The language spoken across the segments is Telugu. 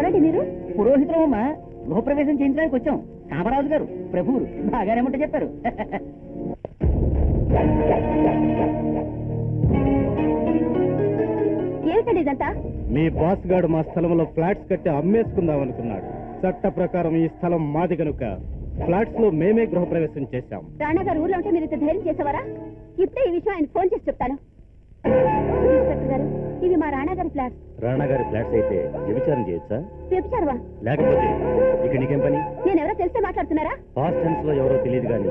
ఎవరండి మీరు? పురోహితులమ్మా, గృహప్రవేశం చేయించడానికి వచ్చాం. కామరాజు గారు ప్రభువులు బాగానేమంటే చెప్పారు. ఏమిటండి ఇదంతా? మీ బాస్ గారు మా స్థలంలో ఫ్లాట్స్ కట్టి అమ్మేసుకుందాం అనుకున్నాడు. చట్ట ప్రకారం ఈ స్థలం మాది కనుక ఫ్లాట్స్ లో మేమే గృహప్రవేశం చేశాం. రాణా గారు ఊర్లో ఉంటే మీరు ఇంత ధైర్యం చేసేవారా? ఇప్పుడే ఈ విషయం ఆయన ఫోన్ చేసి చెప్తాను. ఇన్స్పెక్టర్ గారు, ఇవి మా రాణా గారి ఫ్లాట్స్. రాణా గారి ఫ్లాట్స్ అయితే వ్యభిచారం చేయొచ్చా? వ్యభిచారమా? లేకపోతే ఇక నీకేం పని? నేనెవరో తెలిసే మాట్లాడుతున్నారా? పాస్ట్ టెన్స్ లో ఎవరో తెలియదు కానీ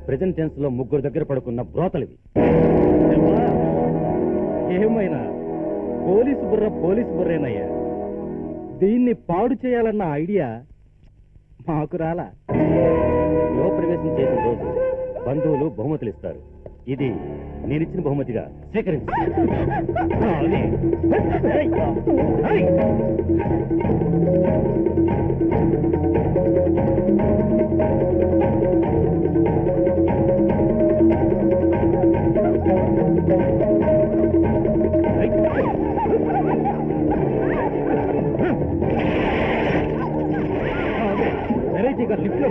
ప్రెజెంట్ టెన్స్ లో ముగ్గురు దగ్గర పడుకున్న బ్రోతలివి. ఏమైనా పోలీసు బుర్రేనయ్యా. దీన్ని పాడు చేయాలన్న ఐడియా మాకు రాలా. గృహప్రవేశం చేసిన రోజు బంధువులు బహుమతులు ఇస్తారు. ఇది నేనిచ్చిన బహుమతిగా స్వీకరించు. వెరైటీగా లిఫ్ట్ లో